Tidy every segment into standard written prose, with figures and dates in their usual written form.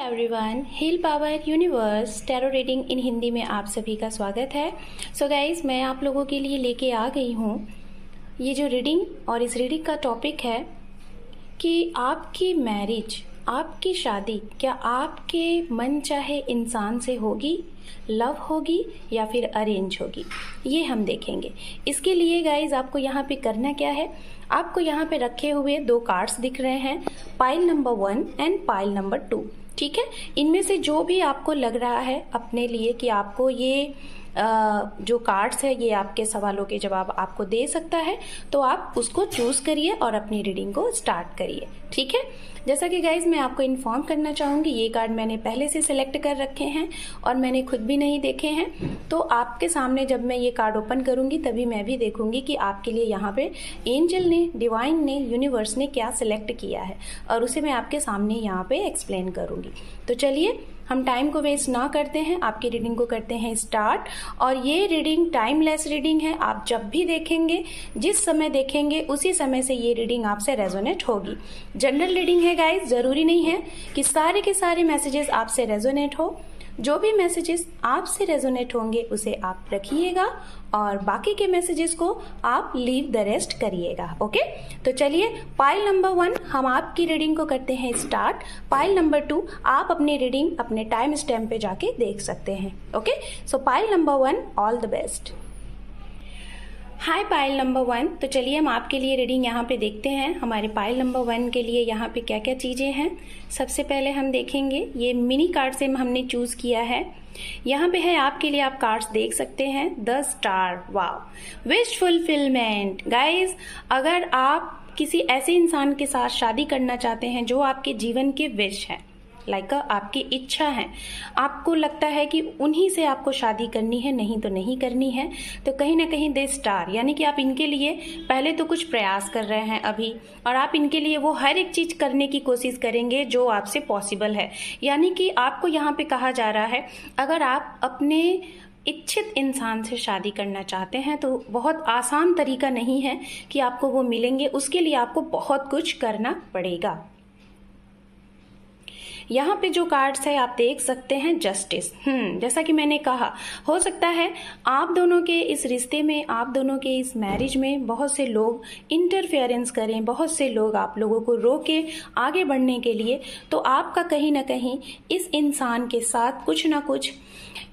Everyone, heal power universe tarot reading in Hindi में आप सभी का स्वागत है। सो गाइज, मैं आप लोगों के लिए लेके आ गई हूँ ये जो रीडिंग, और इस रीडिंग का टॉपिक है कि आपकी मैरिज, आपकी शादी क्या आपके मन चाहे इंसान से होगी, लव होगी या फिर अरेंज होगी, ये हम देखेंगे। इसके लिए गाइज आपको यहाँ पे करना क्या है, आपको यहाँ पे रखे हुए दो कार्ड्स दिख रहे हैं, pile number 1 and pile number 2। ठीक है, इनमें से जो भी आपको लग रहा है अपने लिए कि आपको ये जो कार्ड्स है ये आपके सवालों के जवाब आपको दे सकता है, तो आप उसको चूज करिए और अपनी रीडिंग को स्टार्ट करिए। ठीक है, जैसा कि गाइज मैं आपको इन्फॉर्म करना चाहूंगी, ये कार्ड मैंने पहले से सिलेक्ट कर रखे हैं और मैंने खुद भी नहीं देखे हैं। तो आपके सामने जब मैं ये कार्ड ओपन करूंगी तभी मैं भी देखूंगी कि आपके लिए यहाँ पे एंजल ने, डिवाइन ने, यूनिवर्स ने क्या सिलेक्ट किया है, और उसे मैं आपके सामने यहाँ पे एक्सप्लेन करूंगी। तो चलिए हम टाइम को वेस्ट ना करते हैं, आपकी रीडिंग को करते हैं स्टार्ट। और ये रीडिंग टाइमलेस रीडिंग है, आप जब भी देखेंगे, जिस समय देखेंगे उसी समय से ये रीडिंग आपसे रेजोनेट होगी। जनरल रीडिंग है गाइस, जरूरी नहीं है कि सारे के सारे मैसेजेस आपसे रेजोनेट हो। जो भी मैसेजेस आपसे रेजोनेट होंगे उसे आप रखिएगा और बाकी के मैसेजेस को आप लीव द रेस्ट करिएगा। ओके, तो चलिए पाइल नंबर 1 हम आपकी रीडिंग को करते हैं स्टार्ट। पाइल नंबर 2 आप अपनी रीडिंग अपने टाइम स्टैम्प पे जाके देख सकते हैं। Okay, so pile number 1, all the best. Hi pile number 1, तो चलिए हम आपके लिए रीडिंग यहाँ पे देखते हैं। हमारे पाइल नंबर 1 के लिए यहाँ पे क्या क्या चीजें हैं, सबसे पहले हम देखेंगे। ये मिनी कार्ड से हमने चूज किया है। यहाँ पे है आपके लिए, आप कार्ड्स देख सकते हैं, the star, wow, wish fulfilment. Guys, अगर आप किसी ऐसे इंसान के साथ शादी करना चाहते हैं जो आपके जीवन के विश है, लाइक आपकी इच्छा है, आपको लगता है कि उन्हीं से आपको शादी करनी है, नहीं तो नहीं करनी है, तो कहीं ना कहीं दे स्टार, यानी कि आप इनके लिए पहले तो कुछ प्रयास कर रहे हैं अभी, और आप इनके लिए वो हर एक चीज करने की कोशिश करेंगे जो आपसे पॉसिबल है। यानी कि आपको यहाँ पे कहा जा रहा है, अगर आप अपने इच्छित इंसान से शादी करना चाहते हैं तो बहुत आसान तरीका नहीं है कि आपको वो मिलेंगे, उसके लिए आपको बहुत कुछ करना पड़ेगा। यहाँ पे जो कार्ड्स है आप देख सकते हैं, जस्टिस। जैसा कि मैंने कहा, हो सकता है आप दोनों के इस रिश्ते में, आप दोनों के इस मैरिज में बहुत से लोग इंटरफेरेंस करें, बहुत से लोग आप लोगों को रोके आगे बढ़ने के लिए। तो आपका कहीं ना कहीं इस इंसान के साथ कुछ ना कुछ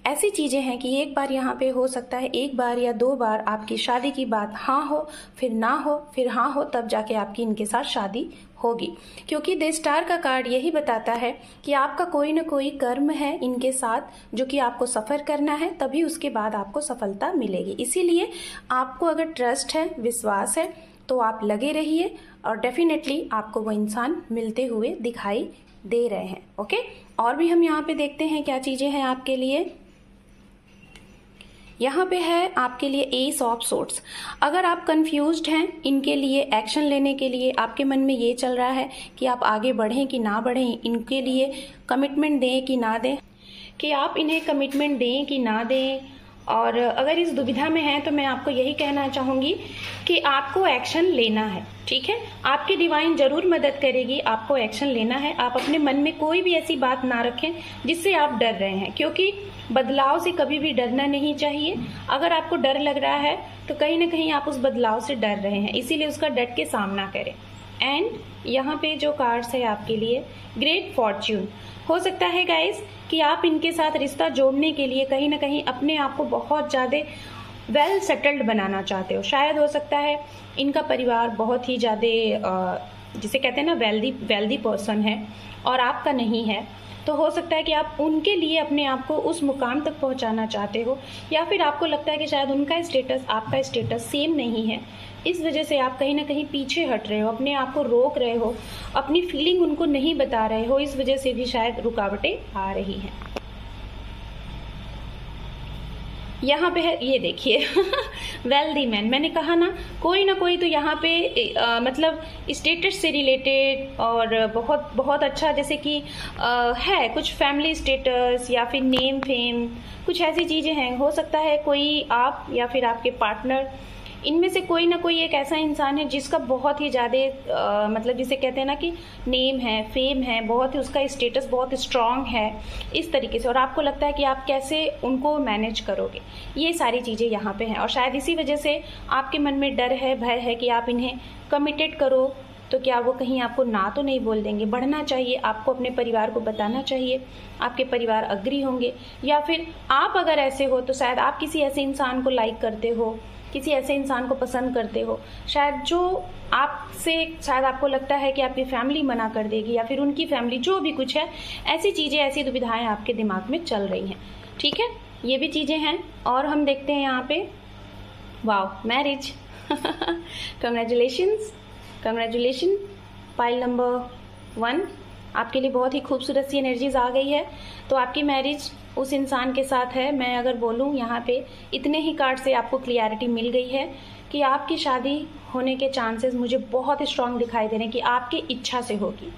ऐसी चीजें हैं कि एक बार यहाँ पे हो सकता है, एक बार या 2 बार आपकी शादी की बात हाँ हो, फिर ना हो, फिर हाँ हो, तब जाके आपकी इनके साथ शादी होगी। क्योंकि द स्टार का कार्ड यही बताता है कि आपका कोई ना कोई कर्म है इनके साथ जो कि आपको सफर करना है, तभी उसके बाद आपको सफलता मिलेगी। इसीलिए आपको अगर ट्रस्ट है, विश्वास है, तो आप लगे रहिए और डेफिनेटली आपको वो इंसान मिलते हुए दिखाई दे रहे हैं। ओके, और भी हम यहाँ पे देखते हैं क्या चीजें हैं आपके लिए। यहाँ पे है आपके लिए एस ऑफ सोर्ड्स। अगर आप कंफ्यूज्ड हैं इनके लिए एक्शन लेने के लिए, आपके मन में ये चल रहा है कि आप आगे बढ़ें कि ना बढ़ें, इनके लिए कमिटमेंट दें कि ना दें, कि आप इन्हें कमिटमेंट दें कि ना दें, और अगर इस दुविधा में है तो मैं आपको यही कहना चाहूंगी कि आपको एक्शन लेना है। ठीक है, आपकी डिवाइन जरूर मदद करेगी, आपको एक्शन लेना है। आप अपने मन में कोई भी ऐसी बात ना रखें जिससे आप डर रहे हैं, क्योंकि बदलाव से कभी भी डरना नहीं चाहिए। अगर आपको डर लग रहा है तो कहीं ना कहीं आप उस बदलाव से डर रहे हैं, इसीलिए उसका डट के सामना करें। एंड यहाँ पे जो कार्ड्स है आपके लिए, ग्रेट फॉर्च्यून। हो सकता है गाइस कि आप इनके साथ रिश्ता जोड़ने के लिए कहीं ना कहीं अपने आप को बहुत ज्यादा वेल सेटल्ड बनाना चाहते हो। शायद हो सकता है इनका परिवार बहुत ही ज्यादा जिसे कहते हैं ना वेल्दी पर्सन है और आपका नहीं है, तो हो सकता है कि आप उनके लिए अपने आप को उस मुकाम तक पहुंचाना चाहते हो, या फिर आपको लगता है कि शायद उनका स्टेटस आपका स्टेटस सेम नहीं है, इस वजह से आप कहीं ना कहीं पीछे हट रहे हो, अपने आप को रोक रहे हो, अपनी फीलिंग उनको नहीं बता रहे हो, इस वजह से भी शायद रुकावटें आ रही हैं। यहाँ पे है, ये देखिए वेल्दी मैन। मैंने कहा ना कोई तो यहाँ पे मतलब स्टेटस से रिलेटेड और बहुत बहुत अच्छा, जैसे कि है कुछ फैमिली स्टेटस या फिर नेम फेम, कुछ ऐसी चीजें हैं। हो सकता है कोई आप या फिर आपके पार्टनर इनमें से कोई ना कोई एक ऐसा इंसान है जिसका बहुत ही ज़्यादा मतलब जिसे कहते हैं ना कि नेम है, फेम है, बहुत ही उसका स्टेटस बहुत स्ट्रांग है इस तरीके से, और आपको लगता है कि आप कैसे उनको मैनेज करोगे। ये सारी चीज़ें यहाँ पे हैं, और शायद इसी वजह से आपके मन में डर है, भय है कि आप इन्हें कमिटेड करो तो क्या वो कहीं आपको ना तो नहीं बोल देंगे। बढ़ना चाहिए, आपको अपने परिवार को बताना चाहिए, आपके परिवार अग्री होंगे, या फिर आप अगर ऐसे हो तो शायद आप किसी ऐसे इंसान को लाइक करते हो, किसी ऐसे इंसान को पसंद करते हो, शायद जो आपसे, शायद आपको लगता है कि आपकी फैमिली मना कर देगी या फिर उनकी फैमिली, जो भी कुछ है, ऐसी चीज़ें, ऐसी दुविधाएं आपके दिमाग में चल रही हैं। ठीक है, ये भी चीज़ें हैं। और हम देखते हैं यहाँ पे, वाह, मैरिज कंग्रेचुलेशन पाइल नंबर 1, आपके लिए बहुत ही खूबसूरत सी एनर्जीज आ गई है। तो आपकी मैरिज उस इंसान के साथ है। मैं अगर बोलूँ यहाँ पे इतने ही कार्ड से आपको क्लियरिटी मिल गई है कि आपकी शादी होने के चांसेस मुझे बहुत स्ट्रांग दिखाई दे रहे हैं कि आपकी इच्छा से होगी।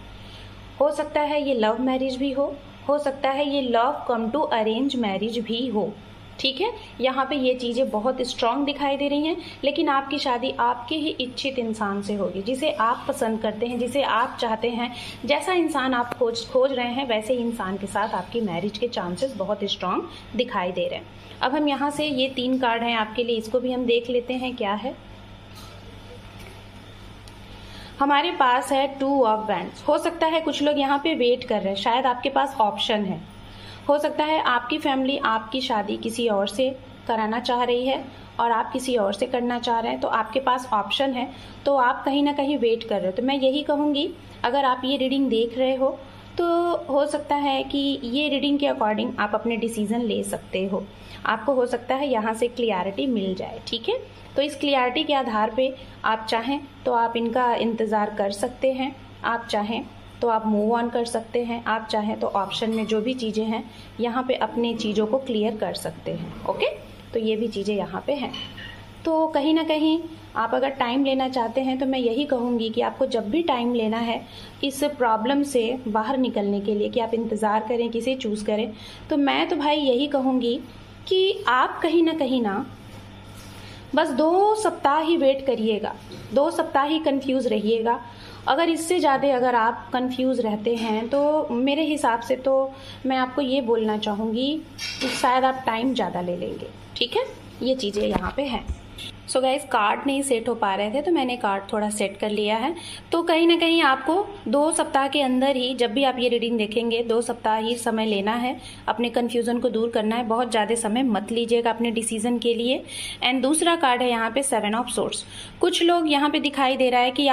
हो सकता है ये लव मैरिज भी हो सकता है ये love come to arrange marriage भी हो। ठीक है, यहाँ पे ये चीज़ें बहुत स्ट्रांग दिखाई दे रही हैं, लेकिन आपकी शादी आपके ही इच्छित इंसान से होगी, जिसे आप पसंद करते हैं, जिसे आप चाहते हैं, जैसा इंसान आप खोज रहे हैं, वैसे इंसान के साथ आपकी मैरिज के चांसेस बहुत स्ट्रांग दिखाई दे रहे हैं। अब हम यहाँ से ये 3 कार्ड हैं आपके लिए, इसको भी हम देख लेते हैं क्या है। हमारे पास है 2 ऑफ वैंड्स। हो सकता है कुछ लोग यहाँ पे वेट कर रहे हैं, शायद आपके पास ऑप्शन है। हो सकता है आपकी फैमिली आपकी शादी किसी और से कराना चाह रही है और आप किसी और से करना चाह रहे हैं, तो आपके पास ऑप्शन है, तो आप कहीं ना कहीं वेट कर रहे हो। तो मैं यही कहूँगी, अगर आप ये रीडिंग देख रहे हो तो हो सकता है कि ये रीडिंग के अकॉर्डिंग आप अपने डिसीजन ले सकते हो। आपको हो सकता है यहाँ से क्लियरिटी मिल जाए। ठीक है, तो इस क्लियरिटी के आधार पे आप चाहें तो आप इनका इंतज़ार कर सकते हैं, आप चाहें तो आप मूव ऑन कर सकते हैं, आप चाहें तो ऑप्शन में जो भी चीज़ें हैं यहाँ पे अपनी चीज़ों को क्लियर कर सकते हैं। ओके, तो ये भी चीज़ें यहाँ पे हैं। तो कहीं ना कहीं आप अगर टाइम लेना चाहते हैं तो मैं यही कहूँगी कि आपको जब भी टाइम लेना है इस प्रॉब्लम से बाहर निकलने के लिए, कि आप इंतज़ार करें, किसे चूज़ करें, तो मैं तो भाई यही कहूँगी कि आप कहीं ना बस 2 सप्ताह ही वेट करिएगा, 2 सप्ताह ही कंफ्यूज रहिएगा। अगर इससे ज़्यादा अगर आप कंफ्यूज रहते हैं तो मेरे हिसाब से तो मैं आपको ये बोलना चाहूँगी कि शायद आप टाइम ज़्यादा ले लेंगे। ठीक है, ये चीज़ें यहाँ पे हैं। सो गाइस, कार्ड नहीं सेट हो पा रहे थे तो मैंने कार्ड थोड़ा सेट कर लिया है। तो कहीं ना कहीं आपको 2 सप्ताह के अंदर ही, जब भी आप ये रीडिंग देखेंगे, 2 सप्ताह ही समय लेना है, अपने कन्फ्यूज़न को दूर करना है। बहुत ज़्यादा समय मत लीजिएगा अपने डिसीजन के लिए। एंड दूसरा कार्ड है यहाँ पे 7 ऑफ सोर्ड्स। कुछ लोग यहाँ पे दिखाई दे रहा है कि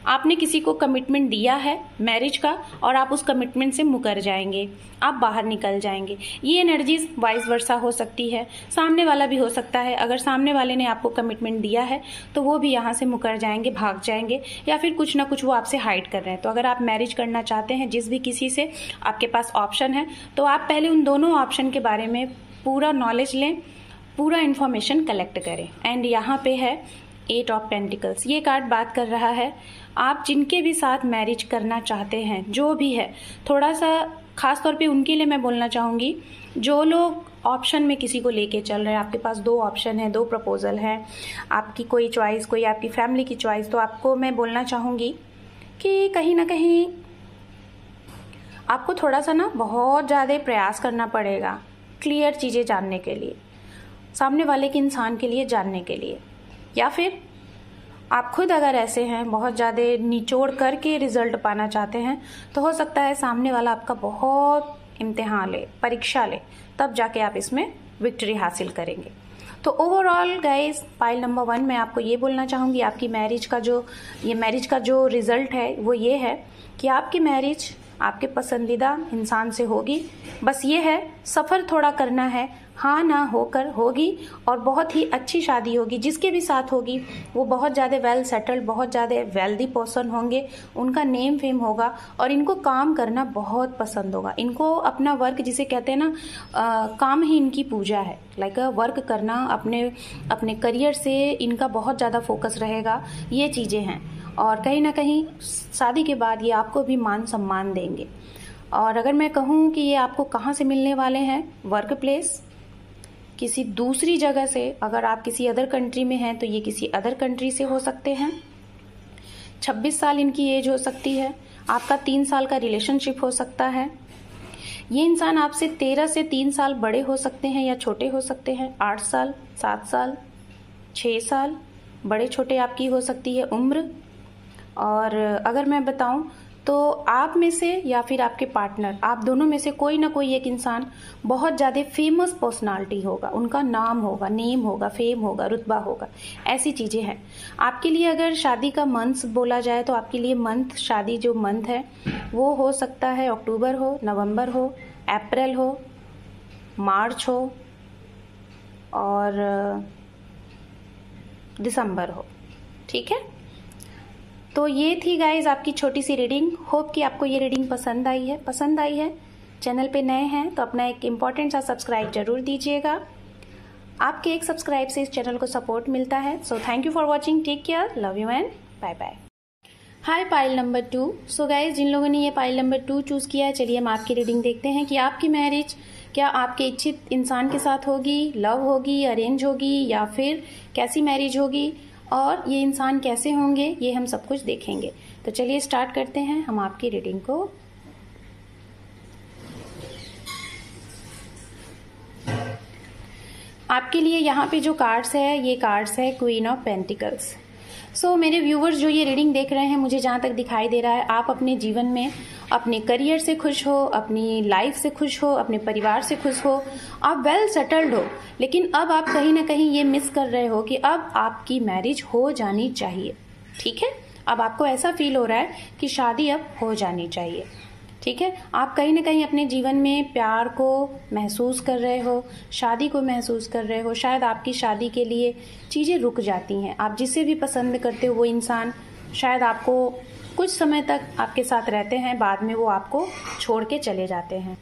आपने किसी को कमिटमेंट दिया है मैरिज का और आप उस कमिटमेंट से मुकर जाएंगे, आप बाहर निकल जाएंगे। ये एनर्जीज वाइस वर्सा हो सकती है, सामने वाला भी हो सकता है। अगर सामने वाले ने आपको कमिटमेंट दिया है तो वो भी यहाँ से मुकर जाएंगे, भाग जाएंगे, या फिर कुछ ना कुछ वो आपसे हाइड कर रहे हैं। तो अगर आप मैरिज करना चाहते हैं जिस भी किसी से, आपके पास ऑप्शन है, तो आप पहले उन दोनों ऑप्शन के बारे में पूरा नॉलेज लें, पूरा इन्फॉर्मेशन कलेक्ट करें। एंड यहाँ पे है 8 ऑफ पेंटिकल्स। ये कार्ड बात कर रहा है आप जिनके भी साथ मैरिज करना चाहते हैं, जो भी है, थोड़ा सा खास तौर पे उनके लिए मैं बोलना चाहूँगी, जो लोग ऑप्शन में किसी को लेके चल रहे हैं, आपके पास 2 ऑप्शन है, 2 प्रपोजल है, आपकी कोई चॉइस, कोई आपकी फैमिली की चॉइस, तो आपको मैं बोलना चाहूँगी कि कहीं ना कहीं आपको थोड़ा सा ना बहुत ज़्यादा प्रयास करना पड़ेगा क्लियर चीज़ें जानने के लिए, सामने वाले के इंसान के लिए जानने के लिए। या फिर आप खुद अगर ऐसे हैं, बहुत ज़्यादा निचोड़ करके रिजल्ट पाना चाहते हैं, तो हो सकता है सामने वाला आपका बहुत इम्तिहान ले, परीक्षा ले, तब जाके आप इसमें विक्ट्री हासिल करेंगे। तो ओवरऑल गाइस, पाइल नंबर 1 मैं आपको ये बोलना चाहूँगी, आपकी मैरिज का जो रिजल्ट है वो ये है कि आपकी मैरिज आपके पसंदीदा इंसान से होगी। बस ये है, सफ़र थोड़ा करना है, हाँ ना होकर होगी, और बहुत ही अच्छी शादी होगी। जिसके भी साथ होगी वो बहुत ज़्यादा वेल सेटल्ड, बहुत ज़्यादा वेल्दी पर्सन होंगे, उनका नेम फेम होगा, और इनको काम करना बहुत पसंद होगा। इनको अपना वर्क, जिसे कहते हैं ना, काम ही इनकी पूजा है। लाइक वर्क करना, अपने करियर से इनका बहुत ज़्यादा फोकस रहेगा। ये चीज़ें हैं, और कहीं ना कहीं शादी के बाद ये आपको भी मान सम्मान देंगे। और अगर मैं कहूँ कि ये आपको कहाँ से मिलने वाले हैं, वर्क प्लेस, किसी दूसरी जगह से, अगर आप किसी अदर कंट्री में हैं तो ये किसी अदर कंट्री से हो सकते हैं। 26 साल इनकी एज हो सकती है। आपका 3 साल का रिलेशनशिप हो सकता है। ये इंसान आपसे 13 से 3 साल बड़े हो सकते हैं या छोटे हो सकते हैं। 8 साल, 7 साल, 6 साल, बड़े छोटे आपकी हो सकती है उम्र। और अगर मैं बताऊं तो आप में से या फिर आपके पार्टनर, आप दोनों में से कोई ना कोई एक इंसान बहुत ज़्यादा फेमस पर्सनालिटी होगा, उनका नाम होगा, नेम होगा, फेम होगा, रुतबा होगा, ऐसी चीज़ें हैं। आपके लिए अगर शादी का मंथ बोला जाए तो आपके लिए मंथ, शादी जो मंथ है वो हो सकता है अक्टूबर हो, नवंबर हो, अप्रैल हो, मार्च हो और दिसंबर हो। ठीक है, तो ये थी गाइज आपकी छोटी सी रीडिंग। होप कि आपको ये रीडिंग पसंद आई है। चैनल पे नए हैं तो अपना एक इम्पॉर्टेंट सा सब्सक्राइब जरूर दीजिएगा। आपके एक सब्सक्राइब से इस चैनल को सपोर्ट मिलता है। So thank you for watching, take care, love you and bye bye. Hi pile number 2। So guys जिन लोगों ने ये पाइल नंबर 2 चूज किया है, चलिए हम आपकी रीडिंग देखते हैं कि आपकी मैरिज क्या आपके इच्छित इंसान के साथ होगी, लव होगी, अरेंज होगी या फिर कैसी मैरिज होगी, और ये इंसान कैसे होंगे, ये हम सब कुछ देखेंगे। तो चलिए स्टार्ट करते हैं हम आपकी रीडिंग को। आपके लिए यहाँ पे जो कार्ड्स है, ये कार्ड्स है क्वीन ऑफ पेंटिकल्स। सो मेरे व्यूवर्स जो ये रीडिंग देख रहे हैं, मुझे जहाँ तक दिखाई दे रहा है आप अपने जीवन में अपने करियर से खुश हो, अपनी लाइफ से खुश हो, अपने परिवार से खुश हो, आप वेल सेटल्ड हो। लेकिन अब आप कहीं ना कहीं ये मिस कर रहे हो कि अब आपकी मैरिज हो जानी चाहिए। ठीक है, अब आपको ऐसा फील हो रहा है कि शादी अब हो जानी चाहिए। ठीक है, आप कहीं ना कहीं अपने जीवन में प्यार को महसूस कर रहे हो, शादी को महसूस कर रहे हो। शायद आपकी शादी के लिए चीज़ें रुक जाती हैं। आप जिसे भी पसंद करते हो वो इंसान शायद आपको कुछ समय तक आपके साथ रहते हैं, बाद में वो आपको छोड़ के चले जाते हैं।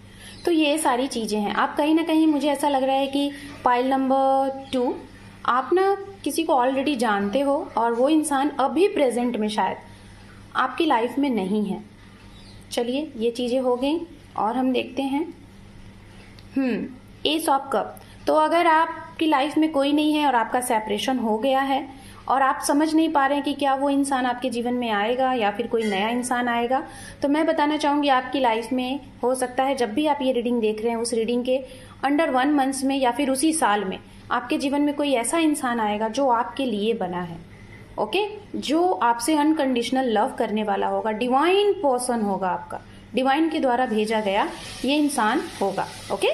तो ये सारी चीज़ें हैं। आप कहीं ना कहीं, मुझे ऐसा लग रहा है कि पाइल नंबर 2 आप ना किसी को ऑलरेडी जानते हो और वो इंसान अभी प्रेजेंट में शायद आपकी लाइफ में नहीं है। चलिए ये चीज़ें हो गई और हम देखते हैं एस ऑफ कप। तो अगर आपकी लाइफ में कोई नहीं है और आपका सेपरेशन हो गया है और आप समझ नहीं पा रहे हैं कि क्या वो इंसान आपके जीवन में आएगा या फिर कोई नया इंसान आएगा, तो मैं बताना चाहूँगी आपकी लाइफ में हो सकता है जब भी आप ये रीडिंग देख रहे हैं उस रीडिंग के अंडर 1 मंथ में या फिर उसी साल में आपके जीवन में कोई ऐसा इंसान आएगा जो आपके लिए बना है। ओके, जो आपसे अनकंडीशनल लव करने वाला होगा, डिवाइन पर्सन होगा, आपका डिवाइन के द्वारा भेजा गया ये इंसान होगा। ओके,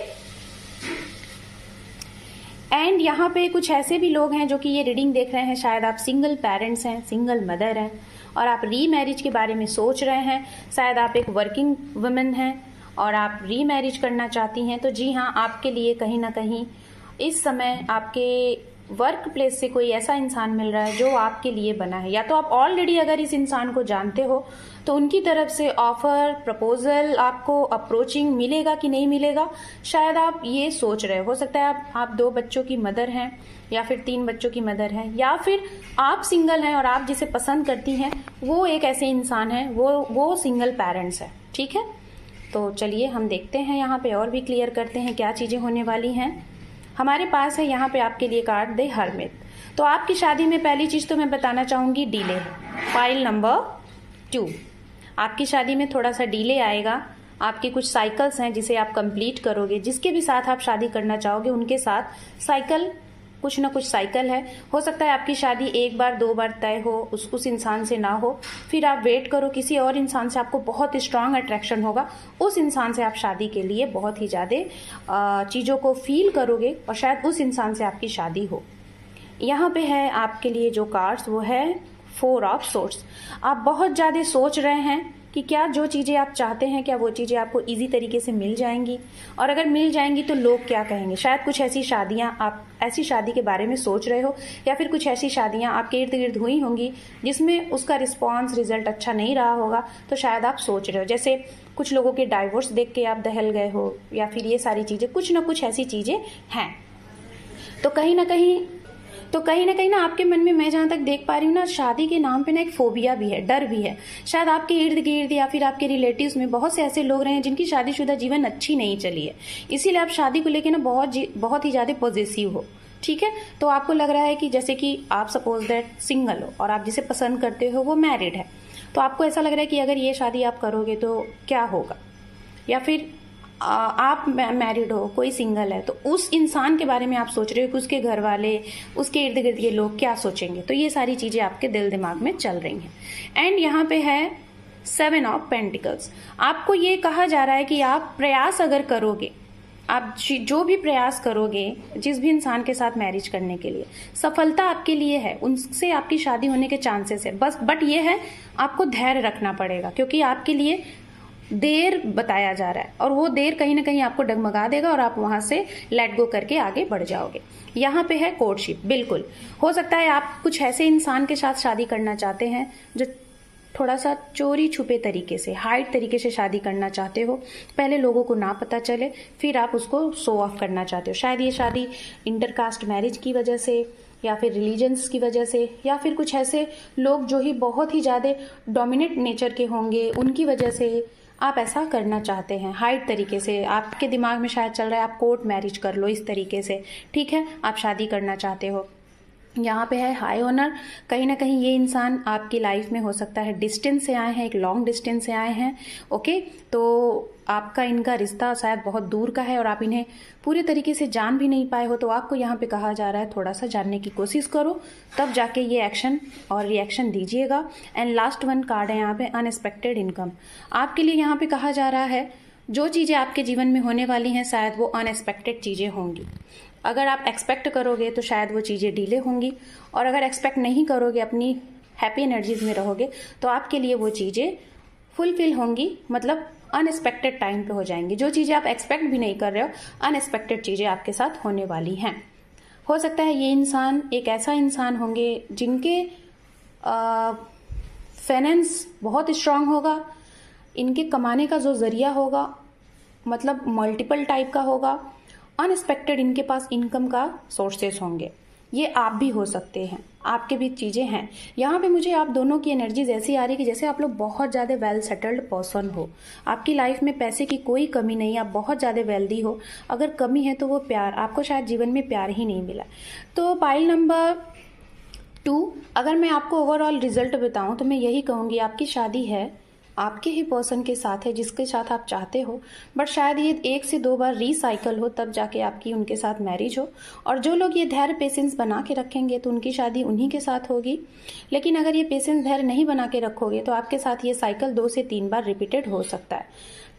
एंड यहाँ पे कुछ ऐसे भी लोग हैं जो कि ये रीडिंग देख रहे हैं, शायद आप सिंगल पेरेंट्स हैं, सिंगल मदर हैं और आप री मैरिज के बारे में सोच रहे हैं। शायद आप एक वर्किंग वुमेन हैं और आप री मैरिज करना चाहती हैं। तो जी हाँ, आपके लिए कहीं ना कहीं इस समय आपके वर्क प्लेस से कोई ऐसा इंसान मिल रहा है जो आपके लिए बना है। या तो आप ऑलरेडी अगर इस इंसान को जानते हो तो उनकी तरफ से ऑफर, प्रपोजल, आपको अप्रोचिंग मिलेगा कि नहीं मिलेगा, शायद आप ये सोच रहे हो सकता है आप 2 बच्चों की मदर हैं या फिर 3 बच्चों की मदर हैं, या फिर आप सिंगल हैं और आप जिसे पसंद करती हैं वो एक ऐसे इंसान है, वो सिंगल पेरेंट्स है। ठीक है, तो चलिए हम देखते हैं यहाँ पे और भी क्लियर करते हैं क्या चीजें होने वाली हैं। हमारे पास है यहाँ पे आपके लिए कार्ड द हर्मिट। तो आपकी शादी में पहली चीज तो मैं बताना चाहूंगी डिले है। फाइल नंबर 2, आपकी शादी में थोड़ा सा डिले आएगा। आपके कुछ साइकिल्स हैं जिसे आप कंप्लीट करोगे, जिसके भी साथ आप शादी करना चाहोगे उनके साथ साइकिल, कुछ ना कुछ साइकिल है। हो सकता है आपकी शादी 1 बार 2 बार तय हो, उस इंसान से ना हो, फिर आप वेट करो किसी और इंसान से, आपको बहुत स्ट्रांग अट्रैक्शन होगा, उस इंसान से आप शादी के लिए बहुत ही ज्यादा चीजों को फील करोगे और शायद उस इंसान से आपकी शादी हो। यहाँ पे है आपके लिए जो कार्ड्स, वो है 4 ऑफ सोर्ड्स। आप बहुत ज्यादा सोच रहे हैं कि क्या जो चीजें आप चाहते हैं क्या वो चीजें आपको इजी तरीके से मिल जाएंगी, और अगर मिल जाएंगी तो लोग क्या कहेंगे। शायद कुछ ऐसी शादियां, आप ऐसी शादी के बारे में सोच रहे हो, या फिर कुछ ऐसी शादियां आपके इर्द गिर्द हुई होंगी जिसमें उसका रिस्पॉन्स, रिजल्ट अच्छा नहीं रहा होगा, तो शायद आप सोच रहे हो। जैसे कुछ लोगों के डाइवोर्स देख के आप दहल गए हो, या फिर ये सारी चीजें, कुछ ना कुछ ऐसी चीजें हैं। तो कहीं ना कहीं तो कहीं ना आपके मन में मैं जहां तक देख पा रही हूँ ना, शादी के नाम पे ना एक फोबिया भी है, डर भी है। शायद आपके इर्द गिर्द या फिर आपके रिलेटिव्स में बहुत से ऐसे लोग रहे हैं जिनकी शादीशुदा जीवन अच्छी नहीं चली है, इसीलिए आप शादी को लेकर ना बहुत ही ज्यादा पॉजिटिव हो। ठीक है, तो आपको लग रहा है कि जैसे कि आप सपोज दैट सिंगल हो और आप जिसे पसंद करते हो वो मैरिड है, तो आपको ऐसा लग रहा है कि अगर ये शादी आप करोगे तो क्या होगा, या फिर आप मैरिड हो, कोई सिंगल है, तो उस इंसान के बारे में आप सोच रहे हो कि उसके घर वाले, उसके इर्द गिर्द के लोग क्या सोचेंगे। तो ये सारी चीजें आपके दिल दिमाग में चल रही हैं। एंड यहाँ पे है 7 ऑफ पेंटिकल्स। आपको ये कहा जा रहा है कि आप प्रयास अगर करोगे, आप जो भी प्रयास करोगे जिस भी इंसान के साथ मैरिज करने के लिए, सफलता आपके लिए है, उनसे आपकी शादी होने के चांसेस है। बस बट ये है, आपको धैर्य रखना पड़ेगा, क्योंकि आपके लिए देर बताया जा रहा है और वो देर कहीं ना कहीं आपको डगमगा देगा और आप वहां से लेट गो करके आगे बढ़ जाओगे। यहाँ पे है कोर्टशिप। बिल्कुल हो सकता है आप कुछ ऐसे इंसान के साथ शादी करना चाहते हैं जो थोड़ा सा चोरी छुपे तरीके से, हाइड तरीके से शादी करना चाहते हो, पहले लोगों को ना पता चले, फिर आप उसको शो ऑफ करना चाहते हो। शायद ये शादी इंटरकास्ट मैरिज की वजह से, या फिर रिलीजन्स की वजह से, या फिर कुछ ऐसे लोग जो ही बहुत ही ज्यादा डोमिनेट नेचर के होंगे उनकी वजह से आप ऐसा करना चाहते हैं हाइड तरीके से। आपके दिमाग में शायद चल रहा है आप कोर्ट मैरिज कर लो इस तरीके से, ठीक है, आप शादी करना चाहते हो। यहाँ पे है हाई ऑनर। कहीं ना कहीं ये इंसान आपकी लाइफ में हो सकता है डिस्टेंस से आए हैं, एक लॉन्ग डिस्टेंस से आए हैं। ओके, तो आपका इनका रिश्ता शायद बहुत दूर का है और आप इन्हें पूरे तरीके से जान भी नहीं पाए हो, तो आपको यहाँ पे कहा जा रहा है थोड़ा सा जानने की कोशिश करो, तब जाके ये एक्शन और रिएक्शन दीजिएगा। एंड लास्ट वन कार्ड है यहाँ पे अनएक्सपेक्टेड इनकम। आपके लिए यहाँ पे कहा जा रहा है जो चीजें आपके जीवन में होने वाली हैं शायद वो अनएक्सपेक्टेड चीजें होंगी। अगर आप एक्सपेक्ट करोगे तो शायद वो चीजें डिले होंगी, और अगर एक्सपेक्ट नहीं करोगे, अपनी हैप्पी एनर्जीज में रहोगे, तो आपके लिए वो चीजें फुलफिल होंगी, मतलब अनएक्सपेक्टेड टाइम पे हो जाएंगी। जो चीजें आप एक्सपेक्ट भी नहीं कर रहे हो, अनएक्सपेक्टेड चीजें आपके साथ होने वाली हैं। हो सकता है ये इंसान एक ऐसा इंसान होंगे जिनके फाइनेंस बहुत स्ट्रांग होगा, इनके कमाने का जो जरिया होगा मतलब मल्टीपल टाइप का होगा, अनएक्सपेक्टेड इनके पास इनकम का सोर्सेस होंगे। ये आप भी हो सकते हैं, आपके भी चीजें हैं। यहाँ पे मुझे आप दोनों की एनर्जीज ऐसी आ रही है कि जैसे आप लोग बहुत ज्यादा वेल सेटल्ड पर्सन हो, आपकी लाइफ में पैसे की कोई कमी नहीं, आप बहुत ज्यादा वेल्दी हो। अगर कमी है तो वो प्यार, आपको शायद जीवन में प्यार ही नहीं मिला। तो पाइल नंबर 2, अगर मैं आपको ओवरऑल रिजल्ट बताऊं तो मैं यही कहूंगी आपकी शादी है, आपके ही पर्सन के साथ है जिसके साथ आप चाहते हो, बट शायद ये 1 से 2 बार रिसाइकल हो तब जाके आपकी उनके साथ मैरिज हो। और जो लोग ये धैर्य पेशेंस बना के रखेंगे तो उनकी शादी उन्हीं के साथ होगी। लेकिन अगर ये पेशेंस धैर्य नहीं बना के रखोगे तो आपके साथ ये साइकिल 2 से 3 बार रिपीटेड हो सकता है।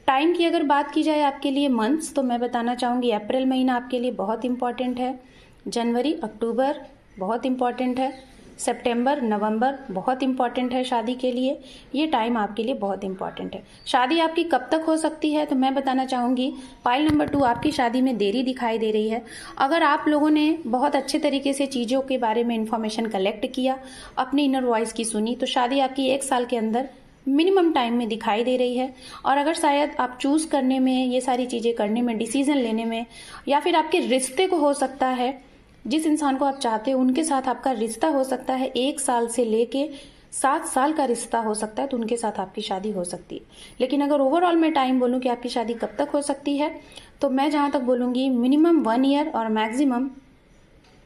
टाइम की अगर बात की जाए आपके लिए मंथ्स, तो मैं बताना चाहूंगी अप्रैल महीना आपके लिए बहुत इंपॉर्टेंट है, जनवरी अक्टूबर बहुत इंपॉर्टेंट है, सितंबर नवंबर बहुत इंपॉर्टेंट है शादी के लिए। ये टाइम आपके लिए बहुत इंपॉर्टेंट है। शादी आपकी कब तक हो सकती है तो मैं बताना चाहूंगी पाइल नंबर 2, आपकी शादी में देरी दिखाई दे रही है। अगर आप लोगों ने बहुत अच्छे तरीके से चीजों के बारे में इंफॉर्मेशन कलेक्ट किया, अपनी इनर वॉइस की सुनी, तो शादी आपकी 1 साल के अंदर मिनिमम टाइम में दिखाई दे रही है। और अगर शायद आप चूज करने में, ये सारी चीजें करने में, डिसीजन लेने में, या फिर आपके रिश्ते को हो सकता है जिस इंसान को आप चाहते हो उनके साथ आपका रिश्ता हो सकता है 1 साल से लेके 7 साल का रिश्ता हो सकता है, तो उनके साथ आपकी शादी हो सकती है। लेकिन अगर ओवरऑल मैं टाइम बोलूं कि आपकी शादी कब तक हो सकती है, तो मैं जहां तक बोलूंगी मिनिमम 1 ईयर और मैक्सिमम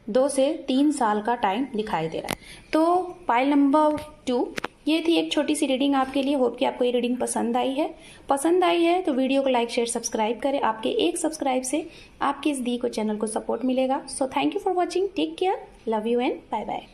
2 से 3 साल का टाइम दिखाई दे रहा है। तो पाइल नंबर 2, ये थी एक छोटी सी रीडिंग आपके लिए। होप कि आपको ये रीडिंग पसंद आई है। पसंद आई है तो वीडियो को लाइक शेयर सब्सक्राइब करें। आपके एक सब्सक्राइब से आपके इस दी को चैनल को सपोर्ट मिलेगा। So thank you for watching, take care, love you and bye bye.